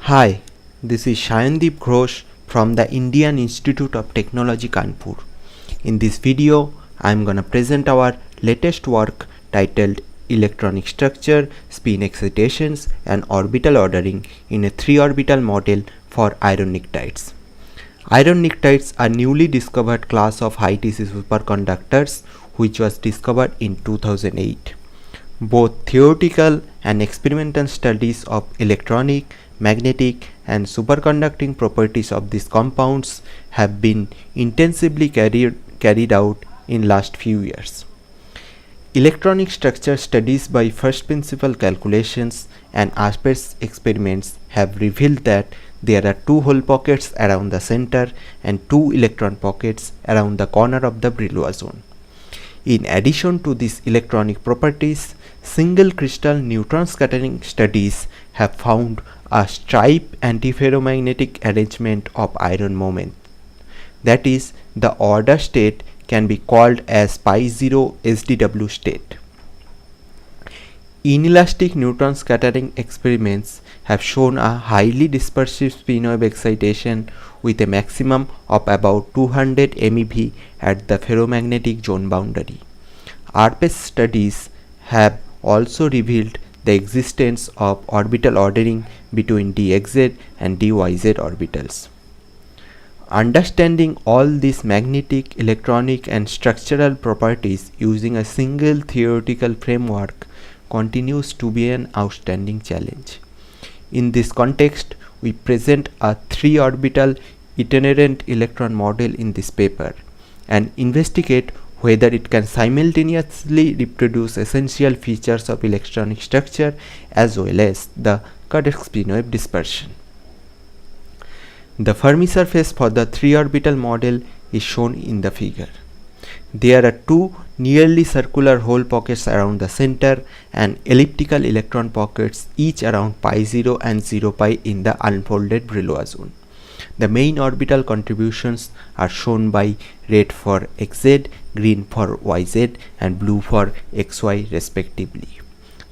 Hi, this is Sayandip Ghosh from the Indian Institute of Technology Kanpur. In this video, I am gonna present our latest work titled Electronic Structure, Spin Excitations and Orbital Ordering in a three-orbital model for Iron-pnictides. Iron-pnictides are newly discovered class of high-TC superconductors which was discovered in 2008. Both theoretical and experimental studies of electronic, magnetic and superconducting properties of these compounds have been intensively carried out in last few years. Electronic structure studies by first principle calculations and asperse experiments have revealed that there are two hole pockets around the center and two electron pockets around the corner of the Brillouin zone. In addition to these electronic properties, single crystal neutron scattering studies have found a stripe antiferromagnetic arrangement of iron moment. That is, the order state can be called as pi0 SDW state. Inelastic neutron scattering experiments have shown a highly dispersive spin wave excitation with a maximum of about 200 MeV at the ferromagnetic zone boundary. ARPES studies have also revealed the existence of orbital ordering between dxz and dyz orbitals. Understanding all these magnetic, electronic and structural properties using a single theoretical framework continues to be an outstanding challenge. In this context, we present a three-orbital itinerant electron model in this paper and investigate whether it can simultaneously reproduce essential features of electronic structure as well as the correct spin wave dispersion. The Fermi surface for the three-orbital model is shown in the figure. There are two nearly circular hole pockets around the center and elliptical electron pockets each around pi0 and 0 pi in the unfolded Brillouin zone. The main orbital contributions are shown by red for xz, green for yz and blue for xy respectively.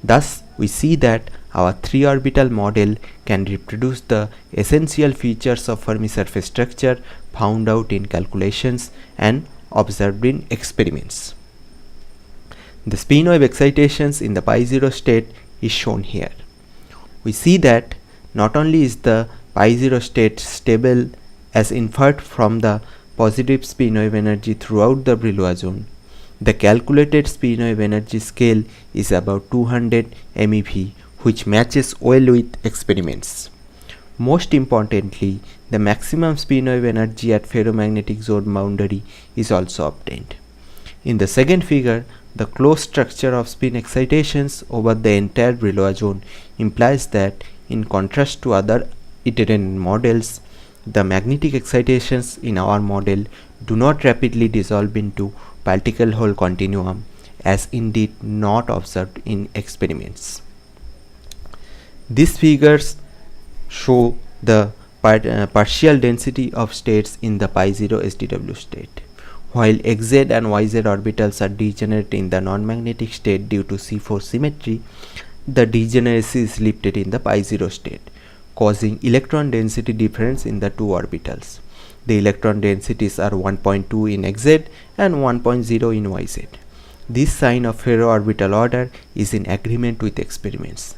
Thus, we see that our three-orbital model can reproduce the essential features of Fermi surface structure found out in calculations and observed in experiments. The spin wave excitations in the pi0 state is shown here. We see that not only is the pi0 state stable as inferred from the positive spin wave energy throughout the Brillouin zone, the calculated spin wave energy scale is about 200 MeV, which matches well with experiments. Most importantly, the maximum spin wave energy at ferromagnetic zone boundary is also obtained. In the second figure, the closed structure of spin excitations over the entire Brillouin zone implies that, in contrast to other itinerant models, the magnetic excitations in our model do not rapidly dissolve into particle hole continuum, as indeed not observed in experiments. These figures show the partial density of states in the pi0 SDW state. While xz and yz orbitals are degenerate in the non-magnetic state due to C4 symmetry, the degeneracy is lifted in the pi0 state, causing electron density difference in the two orbitals. The electron densities are 1.2 in xz and 1.0 in yz. This sign of ferro-orbital order is in agreement with experiments.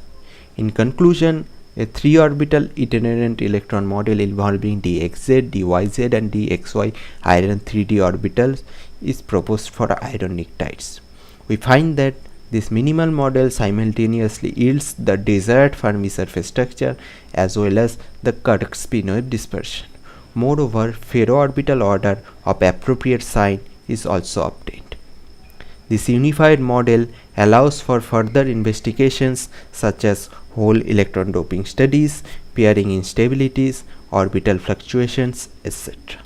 In conclusion, a three-orbital itinerant electron model involving dxz, dyz and dxy iron 3d orbitals is proposed for iron-pnictides. We find that this minimal model simultaneously yields the desired Fermi surface structure as well as the correct spin wave dispersion. Moreover, ferro-orbital order of appropriate sign is also obtained. This unified model allows for further investigations such as whole electron doping studies, pairing instabilities, orbital fluctuations, etc.